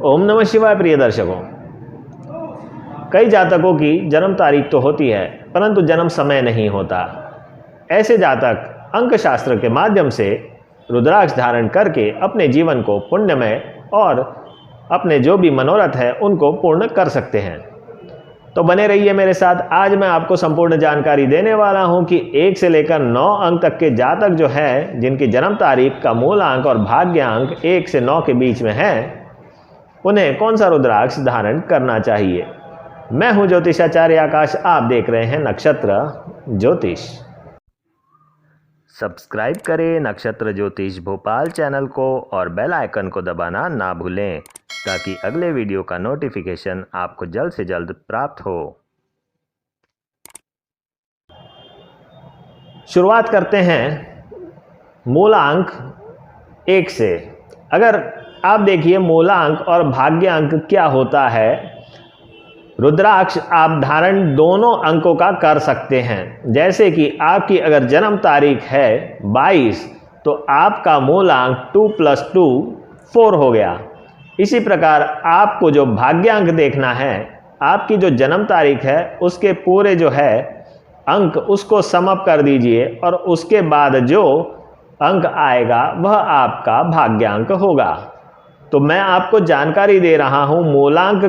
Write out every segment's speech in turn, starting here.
ओम नमः शिवाय। प्रिय दर्शकों, कई जातकों की जन्म तारीख तो होती है परंतु जन्म समय नहीं होता। ऐसे जातक अंक शास्त्र के माध्यम से रुद्राक्ष धारण करके अपने जीवन को पुण्यमय और अपने जो भी मनोरथ है उनको पूर्ण कर सकते हैं। तो बने रहिए मेरे साथ। आज मैं आपको संपूर्ण जानकारी देने वाला हूं कि 1 से लेकर 9 अंक तक के जातक जो है, जिनकी जन्म तारीख का मूल अंक और भाग्य अंक 1 से 9 के बीच में है, उन्हें कौन सा रुद्राक्ष धारण करना चाहिए। मैं हूं ज्योतिषाचार्य आकाश। आप देख रहे हैं नक्षत्र ज्योतिष। सब्सक्राइब करें नक्षत्र ज्योतिष भोपाल चैनल को और बेल आइकन को दबाना ना भूलें ताकि अगले वीडियो का नोटिफिकेशन आपको जल्द से जल्द प्राप्त हो। शुरुआत करते हैं मूलांक 1 से। अगर आप देखिए मूलांक और भाग्यांक क्या होता है। रुद्राक्ष आप धारण दोनों अंकों का कर सकते हैं। जैसे कि आपकी अगर जन्म तारीख है 22 तो आपका मूलांक 2 + 2 4 हो गया। इसी प्रकार आपको जो भाग्यांक देखना है, आपकी जो जन्म तारीख है उसके पूरे जो है अंक उसको सम अप कर दीजिए और उसके बाद जो अंक आएगा वह आपका भाग्यांक होगा। तो मैं आपको जानकारी दे रहा हूं मूलांक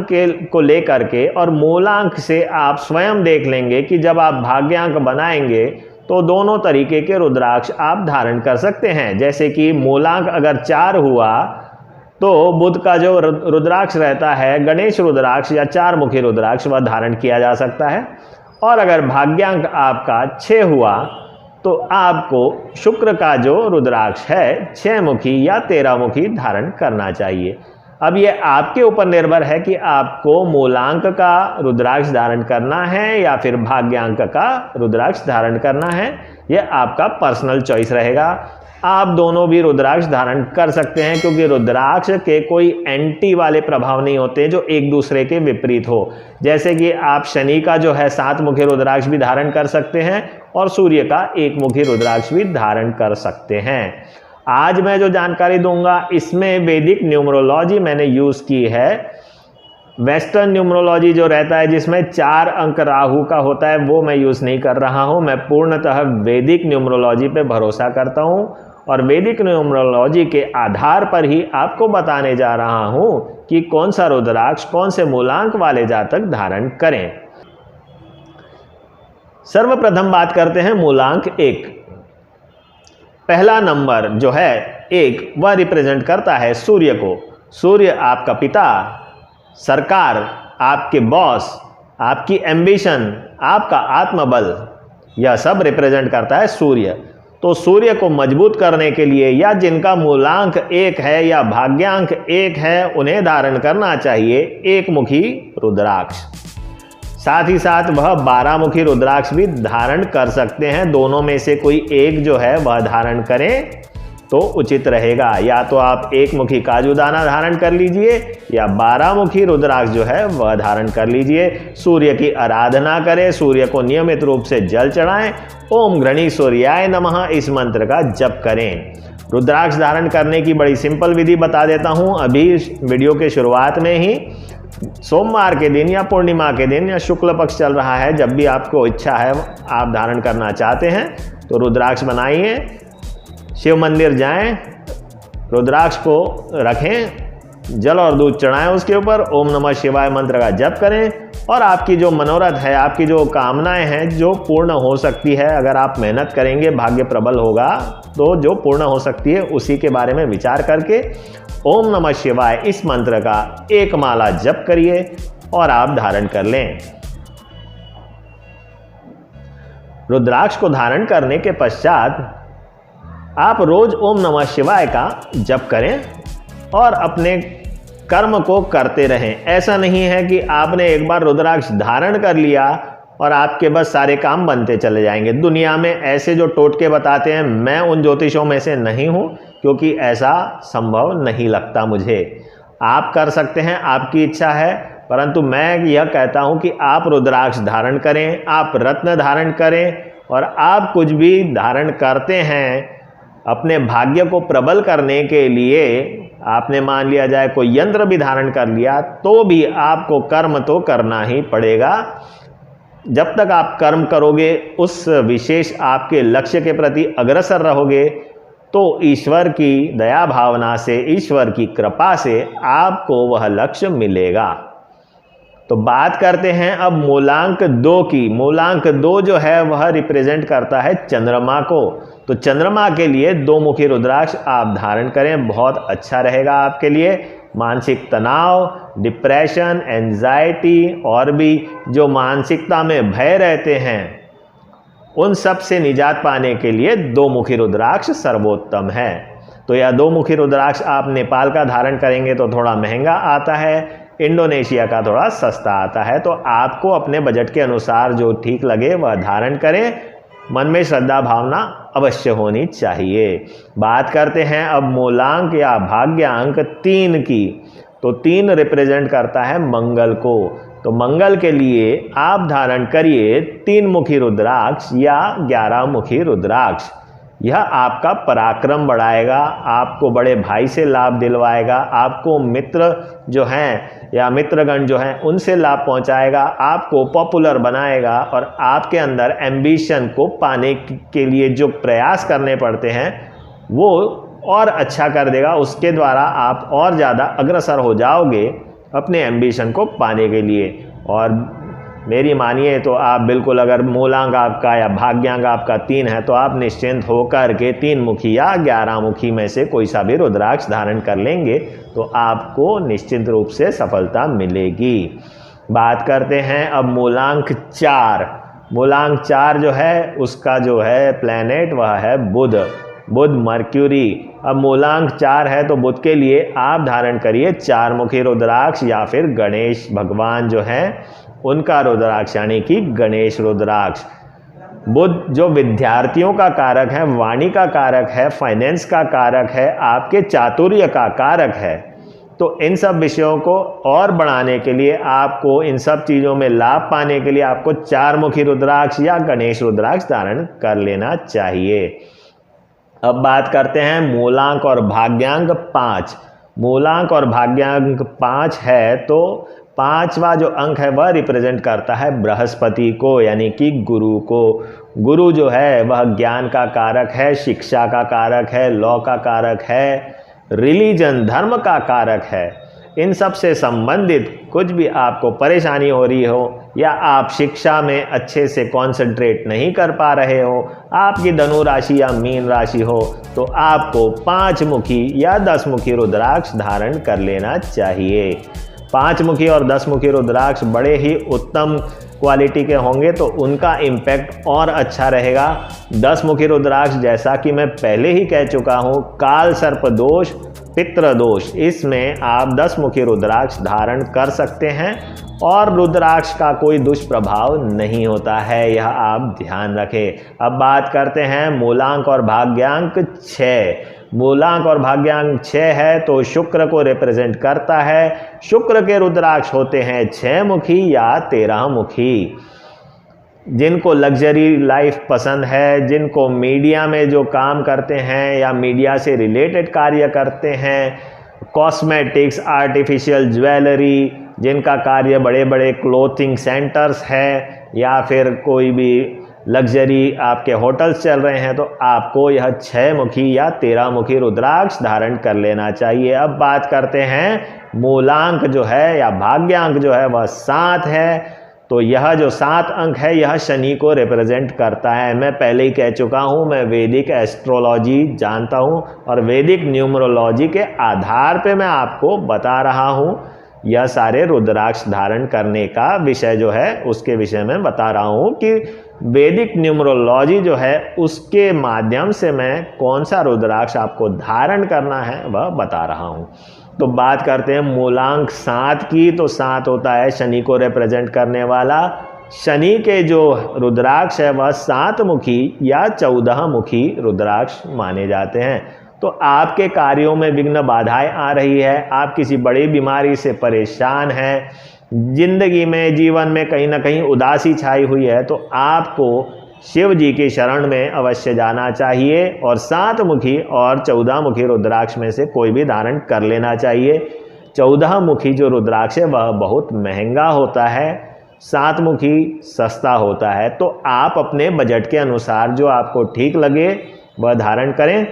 को लेकर के, और मूलांक से आप स्वयं देख लेंगे कि जब आप भाग्यांक बनाएंगे तो दोनों तरीके के रुद्राक्ष आप धारण कर सकते हैं। जैसे कि मूलांक अगर 4 हुआ तो बुध का जो रुद्राक्ष रहता है, गणेश रुद्राक्ष या 4 मुखी रुद्राक्ष, वह धारण किया जा सकता है। और अगर भाग्यांक आपका 6 हुआ तो आपको शुक्र का जो रुद्राक्ष है 6 मुखी या 13 मुखी धारण करना चाहिए। अब ये आपके ऊपर निर्भर है कि आपको मूलांक का रुद्राक्ष धारण करना है या फिर भाग्यांक का रुद्राक्ष धारण करना है। यह आपका पर्सनल चॉइस रहेगा। आप दोनों भी रुद्राक्ष धारण कर सकते हैं क्योंकि रुद्राक्ष के कोई एंटी वाले प्रभाव नहीं होते जो एक दूसरे के विपरीत हो। जैसे कि आप शनि का जो है 7 मुखी रुद्राक्ष भी धारण कर सकते हैं और सूर्य का 1 मुखी रुद्राक्ष भी धारण कर सकते हैं। आज मैं जो जानकारी दूंगा इसमें वैदिक न्यूमरोलॉजी मैंने यूज की है। वेस्टर्न न्यूमरोलॉजी जो रहता है जिसमें 4 अंक राहु का होता है वो मैं यूज नहीं कर रहा हूं। मैं पूर्णतः वैदिक न्यूमरोलॉजी पे भरोसा करता हूं और वैदिक न्यूमरोलॉजी के आधार पर ही आपको बताने जा रहा हूं कि कौन सा रुद्राक्ष कौन से मूलांक वाले जातक धारण करें। सर्वप्रथम बात करते हैं मूलांक 1। पहला नंबर जो है 1 वह रिप्रेजेंट करता है सूर्य को। सूर्य आपका पिता, सरकार, आपके बॉस, आपकी एम्बिशन, आपका आत्मबल, यह सब रिप्रेजेंट करता है सूर्य। तो सूर्य को मजबूत करने के लिए या जिनका मूलांक 1 है या भाग्यांक 1 है उन्हें धारण करना चाहिए 1 मुखी रुद्राक्ष। साथ ही साथ वह 12 मुखी रुद्राक्ष भी धारण कर सकते हैं। दोनों में से कोई एक जो है वह धारण करें तो उचित रहेगा। या तो आप 1 मुखी काजू दाना धारण कर लीजिए या 12 मुखी रुद्राक्ष जो है वह धारण कर लीजिए। सूर्य की आराधना करें, सूर्य को नियमित रूप से जल चढ़ाएं। ओम घृणी सूर्याय नमः इस मंत्र का जप करें। रुद्राक्ष धारण करने की बड़ी सिंपल विधि बता देता हूं अभी वीडियो के शुरुआत में ही। सोमवार के दिन या पूर्णिमा के दिन या शुक्ल पक्ष चल रहा है, जब भी आपको इच्छा है आप धारण करना चाहते हैं तो रुद्राक्ष बनाइए, शिव मंदिर जाएं, रुद्राक्ष को रखें, जल और दूध चढ़ाएं उसके ऊपर, ओम नमः शिवाय मंत्र का जप करें और आपकी जो मनोरथ है, आपकी जो कामनाएं हैं जो पूर्ण हो सकती है, अगर आप मेहनत करेंगे, भाग्य प्रबल होगा तो जो पूर्ण हो सकती है उसी के बारे में विचार करके ओम नमः शिवाय इस मंत्र का 1 माला जप करिए और आप धारण कर लें। रुद्राक्ष को धारण करने के पश्चात आप रोज ओम नमः शिवाय का जप करें और अपने कर्म को करते रहें। ऐसा नहीं है कि आपने एक बार रुद्राक्ष धारण कर लिया और आपके बस सारे काम बनते चले जाएंगे। दुनिया में ऐसे जो टोटके बताते हैं, मैं उन ज्योतिषों में से नहीं हूं क्योंकि ऐसा संभव नहीं लगता मुझे। आप कर सकते हैं, आपकी इच्छा है, परंतु मैं यह कहता हूं कि आप रुद्राक्ष धारण करें, आप रत्न धारण करें और आप कुछ भी धारण करते हैं अपने भाग्य को प्रबल करने के लिए आपने मान लिया जाए कोई यंत्र भी धारण कर लिया तो भी आपको कर्म तो करना ही पड़ेगा। जब तक आप कर्म करोगे, उस विशेष आपके लक्ष्य के प्रति अग्रसर रहोगे, तो ईश्वर की दया भावना से, ईश्वर की कृपा से आपको वह लक्ष्य मिलेगा। तो बात करते हैं अब मूलांक 2 की। मूलांक 2 जो है वह रिप्रेजेंट करता है चंद्रमा को। तो चंद्रमा के लिए 2 मुखी रुद्राक्ष आप धारण करें, बहुत अच्छा रहेगा आपके लिए। मानसिक तनाव, डिप्रेशन, एंजाइटी और भी जो मानसिकता में भय रहते हैं, उन सब से निजात पाने के लिए 2 मुखी रुद्राक्ष सर्वोत्तम है। तो यह 2 मुखी रुद्राक्ष आप नेपाल का धारण करेंगे तो थोड़ा महंगा आता है, इंडोनेशिया का थोड़ा सस्ता आता है। तो आपको अपने बजट के अनुसार जो ठीक लगे वह धारण करें। मन में श्रद्धा भावना अवश्य होनी चाहिए। बात करते हैं अब मूलांक या भाग्यांक 3 की। तो 3 रिप्रेजेंट करता है मंगल को। तो मंगल के लिए आप धारण करिए 3 मुखी रुद्राक्ष या 11 मुखी रुद्राक्ष। यह आपका पराक्रम बढ़ाएगा, आपको बड़े भाई से लाभ दिलवाएगा, आपको मित्र जो हैं या मित्रगण जो हैं उनसे लाभ पहुंचाएगा, आपको पॉपुलर बनाएगा और आपके अंदर एम्बिशन को पाने के लिए जो प्रयास करने पड़ते हैं वो और अच्छा कर देगा। उसके द्वारा आप और ज़्यादा अग्रसर हो जाओगे अपने एम्बिशन को पाने के लिए। और मेरी मानिए तो आप बिल्कुल, अगर मूलांक आपका या भाग्यांक आपका 3 है तो आप निश्चिंत होकर के 3 मुखी या 11 मुखी में से कोई सा भी रुद्राक्ष धारण कर लेंगे तो आपको निश्चित रूप से सफलता मिलेगी। बात करते हैं अब मूलांक 4। मूलांक 4 जो है उसका जो है प्लैनेट वह है बुध मर्क्यूरी। अब मूलांक 4 है तो बुध के लिए आप धारण करिए 4 मुखी रुद्राक्ष या फिर गणेश भगवान जो हैं उनका रुद्राक्ष, यानी कि गणेश रुद्राक्ष। बुध जो विद्यार्थियों का कारक है, वाणी का कारक है, फाइनेंस का कारक है, आपके चातुर्य का कारक है। तो इन सब विषयों को और बढ़ाने के लिए, आपको इन सब चीज़ों में लाभ पाने के लिए आपको 4 मुखी रुद्राक्ष या गणेश रुद्राक्ष धारण कर लेना चाहिए। अब बात करते हैं मूलांक और भाग्यांक 5। मूलांक और भाग्यांक 5 है तो 5वां जो अंक है वह रिप्रेजेंट करता है बृहस्पति को, यानी कि गुरु को। गुरु जो है वह ज्ञान का कारक है, शिक्षा का कारक है, लॉ का कारक है, रिलीजन धर्म का कारक है। इन सब से संबंधित कुछ भी आपको परेशानी हो रही हो या आप शिक्षा में अच्छे से कंसंट्रेट नहीं कर पा रहे हो, आपकी धनु राशि या मीन राशि हो, तो आपको 5 मुखी या 10 मुखी रुद्राक्ष धारण कर लेना चाहिए। 5 मुखी और 10 मुखी रुद्राक्ष बड़े ही उत्तम क्वालिटी के होंगे तो उनका इम्पैक्ट और अच्छा रहेगा। 10 मुखी रुद्राक्ष, जैसा कि मैं पहले ही कह चुका हूँ, काल सर्प दोष, पितृ दोष, इसमें आप 10 मुखी रुद्राक्ष धारण कर सकते हैं और रुद्राक्ष का कोई दुष्प्रभाव नहीं होता है, यह आप ध्यान रखें। अब बात करते हैं मूलांक और भाग्यांक 6। मूलांक और भाग्यांक 6 है तो शुक्र को रिप्रेजेंट करता है। शुक्र के रुद्राक्ष होते हैं 6 मुखी या 13 मुखी। जिनको लग्जरी लाइफ पसंद है, जिनको मीडिया में जो काम करते हैं या मीडिया से रिलेटेड कार्य करते हैं, कॉस्मेटिक्स, आर्टिफिशियल ज्वेलरी, जिनका कार्य बड़े बड़े क्लोथिंग सेंटर्स है या फिर कोई भी लग्जरी आपके होटल्स चल रहे हैं, तो आपको यह 6 मुखी या 13 मुखी रुद्राक्ष धारण कर लेना चाहिए। अब बात करते हैं मूलांक जो है या भाग्यांक जो है वह 7 है। तो यह जो 7 अंक है यह शनि को रिप्रेजेंट करता है। मैं पहले ही कह चुका हूँ, मैं वैदिक एस्ट्रोलॉजी जानता हूँ और वैदिक न्यूमरोलॉजी के आधार पे मैं आपको बता रहा हूँ। यह सारे रुद्राक्ष धारण करने का विषय जो है उसके विषय में बता रहा हूँ कि वैदिक न्यूमरोलॉजी जो है उसके माध्यम से मैं कौन सा रुद्राक्ष आपको धारण करना है वह बता रहा हूँ। तो बात करते हैं मूलांक 7 की। तो 7 होता है शनि को रिप्रेजेंट करने वाला। शनि के जो रुद्राक्ष है वह 7 मुखी या 14 मुखी रुद्राक्ष माने जाते हैं। तो आपके कार्यों में विघ्न बाधाएं आ रही है, आप किसी बड़ी बीमारी से परेशान हैं, जिंदगी में जीवन में कहीं ना कहीं उदासी छाई हुई है, तो आपको शिव जी की शरण में अवश्य जाना चाहिए और 7 मुखी और 14 मुखी रुद्राक्ष में से कोई भी धारण कर लेना चाहिए। 14 मुखी जो रुद्राक्ष है वह बहुत महंगा होता है, 7 मुखी सस्ता होता है। तो आप अपने बजट के अनुसार जो आपको ठीक लगे वह धारण करें।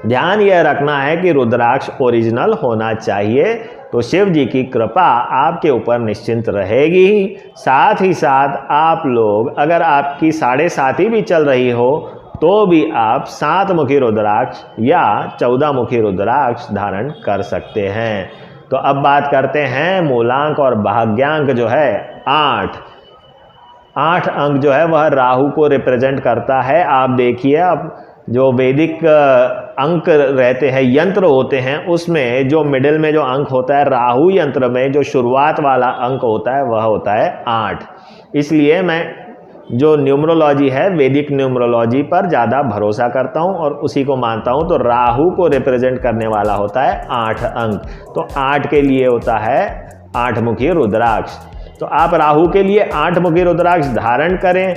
ध्यान यह रखना है कि रुद्राक्ष ओरिजिनल होना चाहिए, तो शिव जी की कृपा आपके ऊपर निश्चिंत रहेगी ही। साथ ही साथ आप लोग अगर आपकी 7.5 भी चल रही हो तो भी आप 7 मुखी रुद्राक्ष या 14 मुखी रुद्राक्ष धारण कर सकते हैं। तो अब बात करते हैं मूलांक और भाग्यांक जो है 8 अंक जो है वह राहु को रिप्रेजेंट करता है। आप देखिए, अब जो वैदिक अंक रहते हैं, यंत्र होते हैं, उसमें जो मिडिल में जो अंक होता है राहु यंत्र में जो शुरुआत वाला अंक होता है वह होता है 8। इसलिए मैं जो न्यूमरोलॉजी है वैदिक न्यूमरोलॉजी पर ज़्यादा भरोसा करता हूं और उसी को मानता हूं। तो राहु को रिप्रेजेंट करने वाला होता है 8 अंक, तो 8 के लिए होता है 8 मुखी रुद्राक्ष। तो आप राहु के लिए 8 मुखी रुद्राक्ष धारण करें।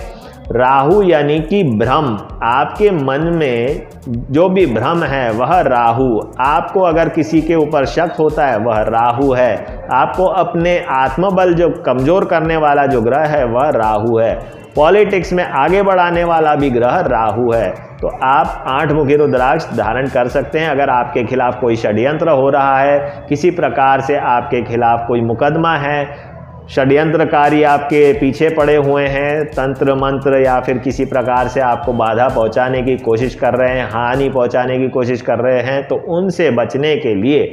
राहु यानी कि भ्रम, आपके मन में जो भी भ्रम है वह राहु, आपको अगर किसी के ऊपर शक होता है वह राहु है, आपको अपने आत्मबल जो कमजोर करने वाला जो ग्रह है वह राहु है, पॉलिटिक्स में आगे बढ़ाने वाला भी ग्रह राहु है। तो आप 8 मुखी रुद्राक्ष धारण कर सकते हैं। अगर आपके खिलाफ कोई षड्यंत्र हो रहा है, किसी प्रकार से आपके खिलाफ कोई मुकदमा है, षड्यंत्रकारी आपके पीछे पड़े हुए हैं, तंत्र मंत्र या फिर किसी प्रकार से आपको बाधा पहुंचाने की कोशिश कर रहे हैं, हानि पहुंचाने की कोशिश कर रहे हैं, तो उनसे बचने के लिए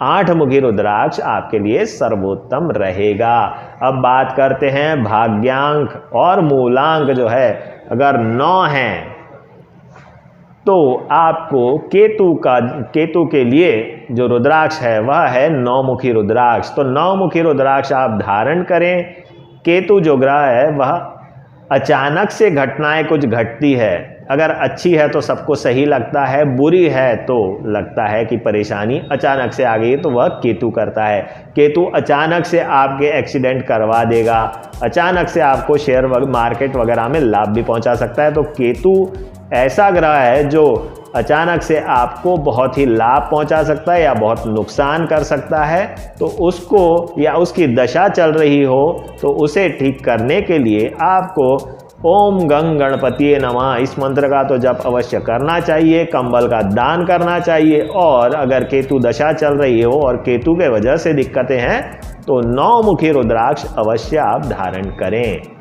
8 मुखी रुद्राक्ष आपके लिए सर्वोत्तम रहेगा। अब बात करते हैं भाग्यांक और मूलांक जो है, अगर 9 है तो आपको केतु के लिए जो रुद्राक्ष है वह है 9 मुखी रुद्राक्ष। तो 9 मुखी रुद्राक्ष आप धारण करें। केतु जो ग्रह है वह अचानक से घटनाएं कुछ घटती है, अगर अच्छी है तो सबको सही लगता है, बुरी है तो लगता है कि परेशानी अचानक से आ गई, तो वह केतु करता है। केतु अचानक से आपके एक्सीडेंट करवा देगा, अचानक से आपको शेयर मार्केट वगैरह में लाभ भी पहुंचा सकता है। तो केतु ऐसा ग्रह है जो अचानक से आपको बहुत ही लाभ पहुंचा सकता है या बहुत नुकसान कर सकता है। तो उसको या उसकी दशा चल रही हो तो उसे ठीक करने के लिए आपको ओम गंग गणपतिये नमः इस मंत्र का तो जप अवश्य करना चाहिए, कंबल का दान करना चाहिए। और अगर केतु दशा चल रही हो और केतु के वजह से दिक्कतें हैं तो 9 मुखी रुद्राक्ष अवश्य आप धारण करें।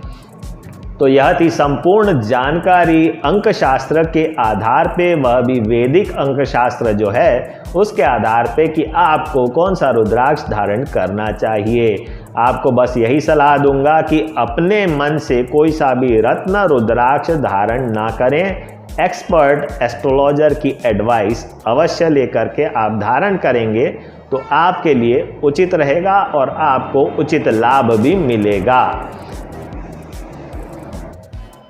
तो यह थी संपूर्ण जानकारी अंक शास्त्र के आधार पे, वह भी वैदिक अंक शास्त्र जो है उसके आधार पे कि आपको कौन सा रुद्राक्ष धारण करना चाहिए। आपको बस यही सलाह दूंगा कि अपने मन से कोई सा भी रत्न रुद्राक्ष धारण ना करें, एक्सपर्ट एस्ट्रोलॉजर की एडवाइस अवश्य लेकर के आप धारण करेंगे तो आपके लिए उचित रहेगा और आपको उचित लाभ भी मिलेगा।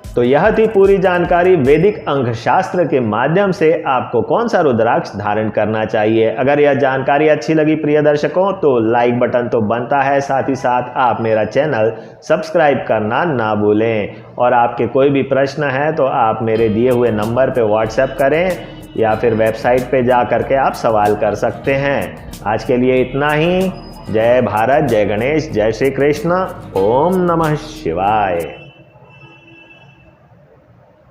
तो यह थी पूरी जानकारी वैदिक अंक शास्त्र के माध्यम से आपको कौन सा रुद्राक्ष धारण करना चाहिए। अगर यह जानकारी अच्छी लगी प्रिय दर्शकों तो लाइक बटन तो बनता है, साथ ही साथ आप मेरा चैनल सब्सक्राइब करना ना भूलें। और आपके कोई भी प्रश्न है तो आप मेरे दिए हुए नंबर पे व्हाट्सएप करें या फिर वेबसाइट पे जा करके आप सवाल कर सकते हैं। आज के लिए इतना ही। जय भारत, जय गणेश, जय श्री कृष्ण, ओम नमः शिवाय।